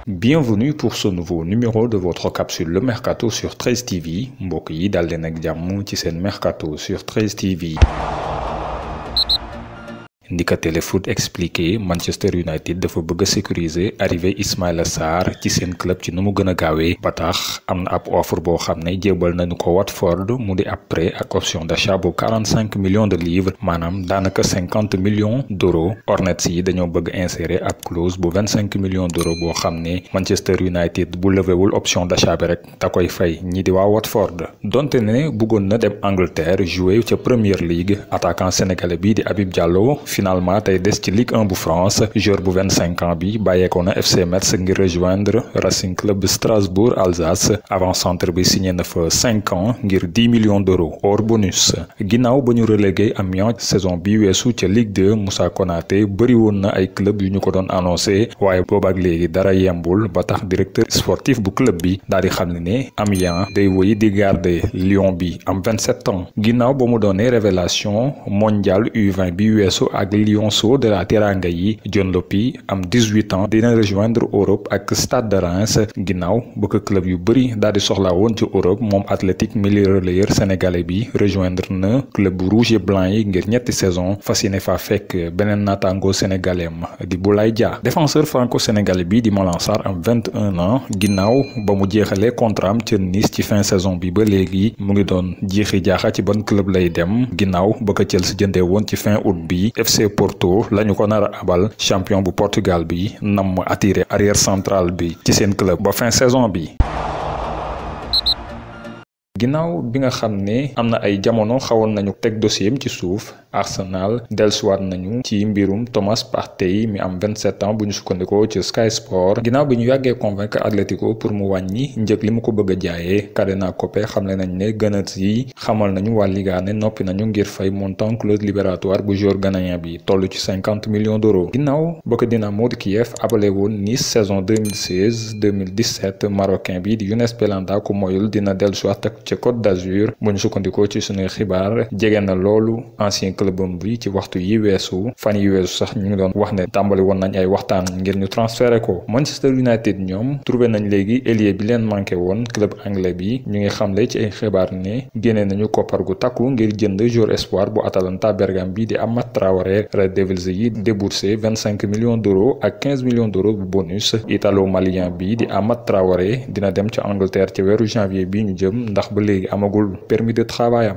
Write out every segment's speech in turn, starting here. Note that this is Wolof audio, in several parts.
Bienvenue pour ce nouveau numéro de votre capsule Le Mercato sur 13 TV mbokk yi dal leen ak jàmm ci seen Mercato sur 13 TV. Ndika Téléfoot expliqué Manchester United dafa bëgg a sécuriser arrivée Ismaïla Sarr ci seen club ci nu mu gën a gaawee ba tax am na ab offre boo xam ne jébal nañu ko Watford mu di ab prêt ak option d'achat bu 45 millions de livres maanaam daanaka 50 millions d'euros. Hornets yi dañoo bëgg insérer ab clause bu 25 millions d'euros boo xam ne Manchester United bu levewul option d'achat bi rek da koy fay ñi di waa Watford. donte ne bëggoon na dem Angleterre jouer ca Premier League attaquant sénégalais bi di Habib Diallo. Finalement tey des ci Ligue 1 bu France joueur bu 25 ans bi bàyyeekoo na FC Metz ngir rejoindre Racing Club de Strasbourg Alsace avant-centre bi signé na fa 5 ans ngir 10 millions d'euros hors bonus. ginnaaw ba ñu relégué Amiens saison bi weesu ca Ligue 2 Moussa Konaté bëri woon na ay club yu ñu ko doon annoncé waaye boobaak léegi dara yembul ba tax directeur sportif bu club bi daal di xam ne Amiens day woyi di garder Lyon bi am 27 ans ginnaaw ba mu doonee révélation mondial U20 bi weesu ak Lyonceaux de la Teranga yi Dion Lopy am 18 ans dina rejoindre Europe ak Stade de Reims ginnaaw ba ko club yu bëri daal di soxlaa woon ci Europe moom Athletic milieu relayeur sénégalais bi rejoindre na club rouge et blanc yi ngir ñetti saison fas yéene fa fekk beneen naataango sénégalais di Boulaye Dia. défenseur franco-sénégalais bi di Malang Sarr am 21 ans ginnaaw ba mu jeexalee contrat am ca Nice ci fin saison bi ba léegi mu ngi doon jeexi jaaxa ci ban club lay dem ginnaaw ba ko Chelsea jëndee woon ci fin août bi. FC Porto lañu ko nar a abal champion bu Portugal bi nam attiré arrière central bi ci seen club ba fin saison bi. ginnaaw bi nga xam ne am na ay jamono xawoon nañu teg dossier ci suuf Arsenal dellusiwaat nañu ci mbirum Thomas Partey mi am 27 ans bu ñu sukkandikoo ci Sky Sport ginnaaw bi ñu yàggee convaincre Atlético pour mu wàññi njëg li mu ko bëgg a jaayee Cadena Coppe xamle nañ ne Gunners yi xamal nañu waa Liga ne noppi nañu ngir fay montant clause libératoire bu joueur ghanéen bi toll ci 50 millions d'euros ginnaaw ba ko Dinamo de Kiev abale woon Nice saison 2016-2017 marocain bi di Younes Belhanda ku moyul dina dellusiwaat ak ca Côte d'Azur bu ñu sukkandikoo ci sunuy xibaar jege na loolu ancien clubam bi ci waxtu yi weesu fan yi weesu sax ñu ngi doon wax ne tàmbali woon nañ ay waxtaan ngir ñu transféré ko. Manchester United ñoom trouvé nañ léegi ailier bi leen manqué woon club anglais bi ñu ngi xamle ci ay xibaar ne génne nañu koppar gu takku ngir jënd joueur espoir bu Atalanta Bergame bi di Amad Traoré. Red Devils yi déboursé 25 millions d'euros ak 15 millions d'euros bu bonus italo-malien bi di Amad Traoré dina dem ca Angleterre ci weeru janvier bi ñu jëm ndax ba léegi amagul permis de travail.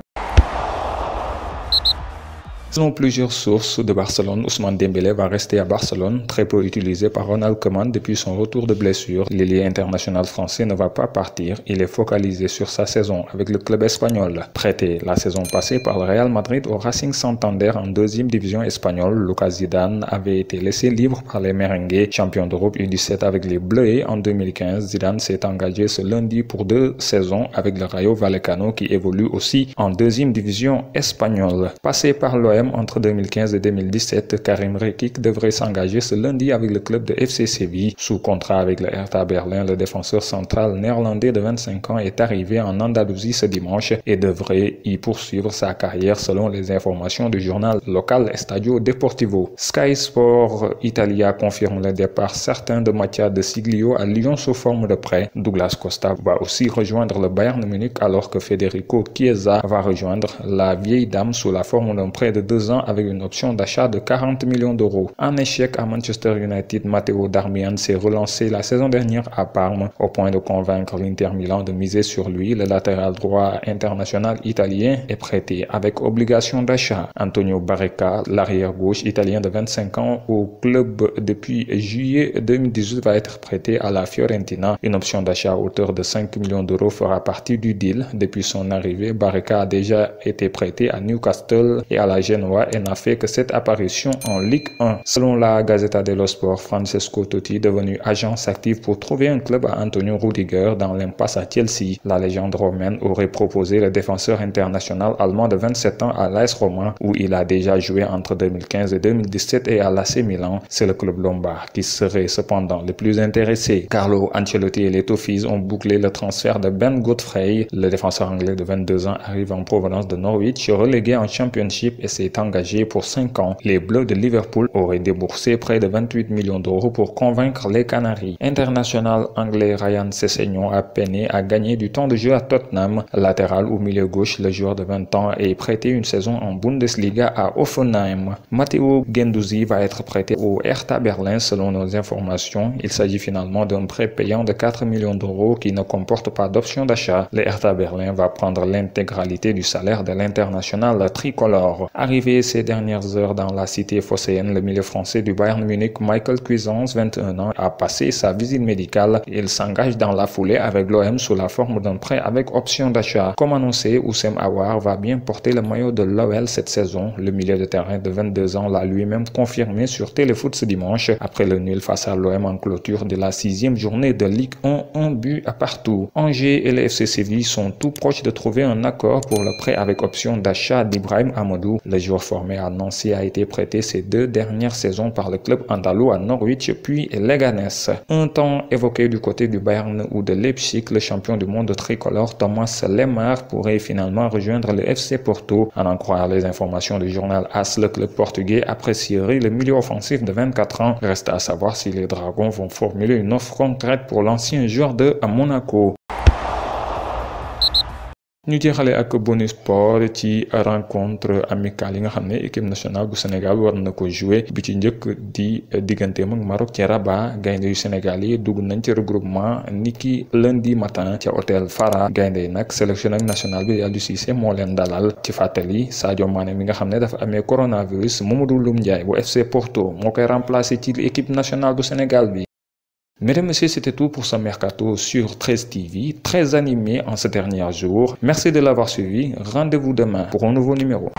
Selon plusieurs sources de Barcelone, Ousmane Dembélé va rester à Barcelone, très peu utilisé par Ronald Koeman depuis son retour de blessure. L'ailier international français ne va pas partir, il est focalisé sur sa saison avec le club espagnol. Prêté la saison passée par le Real Madrid au Racing Santander en deuxième division espagnole, Lucas Zidane avait été laissé libre par les Merengues, champion d'Europe U17 avec les Bleus en 2015. Zidane s'est engagé ce lundi pour 2 saisons avec le Rayo Vallecano qui évolue aussi en deuxième division espagnole. Passé par l'OM entre 2015 et 2017, Karim Rekik devrait s'engager ce lundi avec le club de FC Séville. Sous contrat avec le Hertha Berlin, le défenseur central néerlandais de 25 ans est arrivé en Andalousie ce dimanche et devrait y poursuivre sa carrière selon les informations du journal local Stadio Deportivo. Sky Sport Italia confirme le départ certain de Mattia De Siglio à Lyon sous forme de prêt. Douglas Costa va aussi rejoindre le Bayern Munich alors que Federico Chiesa va rejoindre la vieille dame sous la forme d'un prêt de 2 ans avec une option d'achat de 40 millions d'euros. En échec à Manchester United, Matteo Darmian s'est relancé la saison dernière à Parme au point de convaincre l'Inter Milan de miser sur lui. Le latéral droit international italien est prêté avec obligation d'achat. Antonio Barreca, l'arrière-gauche italien de 25 ans au club depuis juillet 2018, va être prêté à la Fiorentina. Une option d'achat à hauteur de 5 millions d'euros fera partie du deal. Depuis son arrivée, Barreca a déjà été prêté à Newcastle et à la Genoa et n'a fait que cette apparition en Ligue 1. Selon la Gazzetta dello Sport, Francesco Totti, devenu agent, s'active pour trouver un club à Antonio Rudiger dans l'impasse à Chelsea. La légende romaine aurait proposé le défenseur international allemand de 27 ans à l'AS Roma, où il a déjà joué entre 2015 et 2017, et à l'AC Milan. C'est le club lombard qui serait cependant le plus intéressé. Carlo Ancelotti et les Toffees ont bouclé le transfert de Ben Godfrey. Le défenseur anglais de 22 ans arrive en provenance de Norwich, relégué en Championship, et s'est s'est engagé pour 5 ans. Les Bleus de Liverpool auraient déboursé près de 28 millions d'euros pour convaincre les Canaries. International anglais Ryan Sessegnon a peiné à gagner du temps de jeu à Tottenham. Latéral ou milieu gauche, le joueur de 20 ans est prêté une saison en Bundesliga à Hoffenheim. Matteo Guendouzi va être prêté au Hertha Berlin selon nos informations. Il s'agit finalement d'un prêt payant de 4 millions d'euros qui ne comporte pas d'option d'achat. Le Hertha Berlin va prendre l'intégralité du salaire de l'international tricolore. Arrivé ces dernières heures dans la cité phocéenne, le milieu français du Bayern Munich, Michael Cuisance, 21 ans, a passé sa visite médicale. Il s'engage dans la foulée avec l'OM sous la forme d'un prêt avec option d'achat. Comme annoncé, Houssem Aouar va bien porter le maillot de l'OL cette saison. Le milieu de terrain de 22 ans l'a lui-même confirmé sur Téléfoot ce dimanche après le nul face à l'OM en clôture de la 6e journée de Ligue 1, un but à partout. Angers et le FC Séville sont tout proches de trouver un accord pour le prêt avec option d'achat d'Ibrahim Amadou. Le joueur formé à Nancy a été prêté ces 2 dernières saisons par le club andalou à Norwich puis Leganés. Un temps évoqué du côté du Bayern ou de Leipzig, le champion du monde tricolore Thomas Lemar pourrait finalement rejoindre le FC Porto. À en croire les informations du journal AS, le club portugais apprécierait le milieu offensif de 24 ans. Reste à savoir si les Dragons vont formuler une offre concrète pour l'ancien joueur de Monaco. ñu jeexale ak bonus sport ci rencontre amicale yi nga xam ne équipe nationale bu Sénégal war na ko jouer bi ci njëkk di digganteem ak Maroc ci Rabat. gaynde yu Sénégal yi dugg nañ ci regroupement niki lundi matin ca hôtel Fara. gaynde yi nag sélectionneur national bi Aliou Cissé moo leen dalal. ci fàttali Sadio Mané mi nga xam ne dafa amee coronavirus, Mamadou Loum Ndiaye bu FC Porto moo koy remplacer ci équipe nationale bu Sénégal bi. Mesdames et messieurs, c'était tout pour ce mercato sur 13 TV, très animé en ce dernier jour. Merci de l'avoir suivi. Rendez-vous demain pour un nouveau numéro.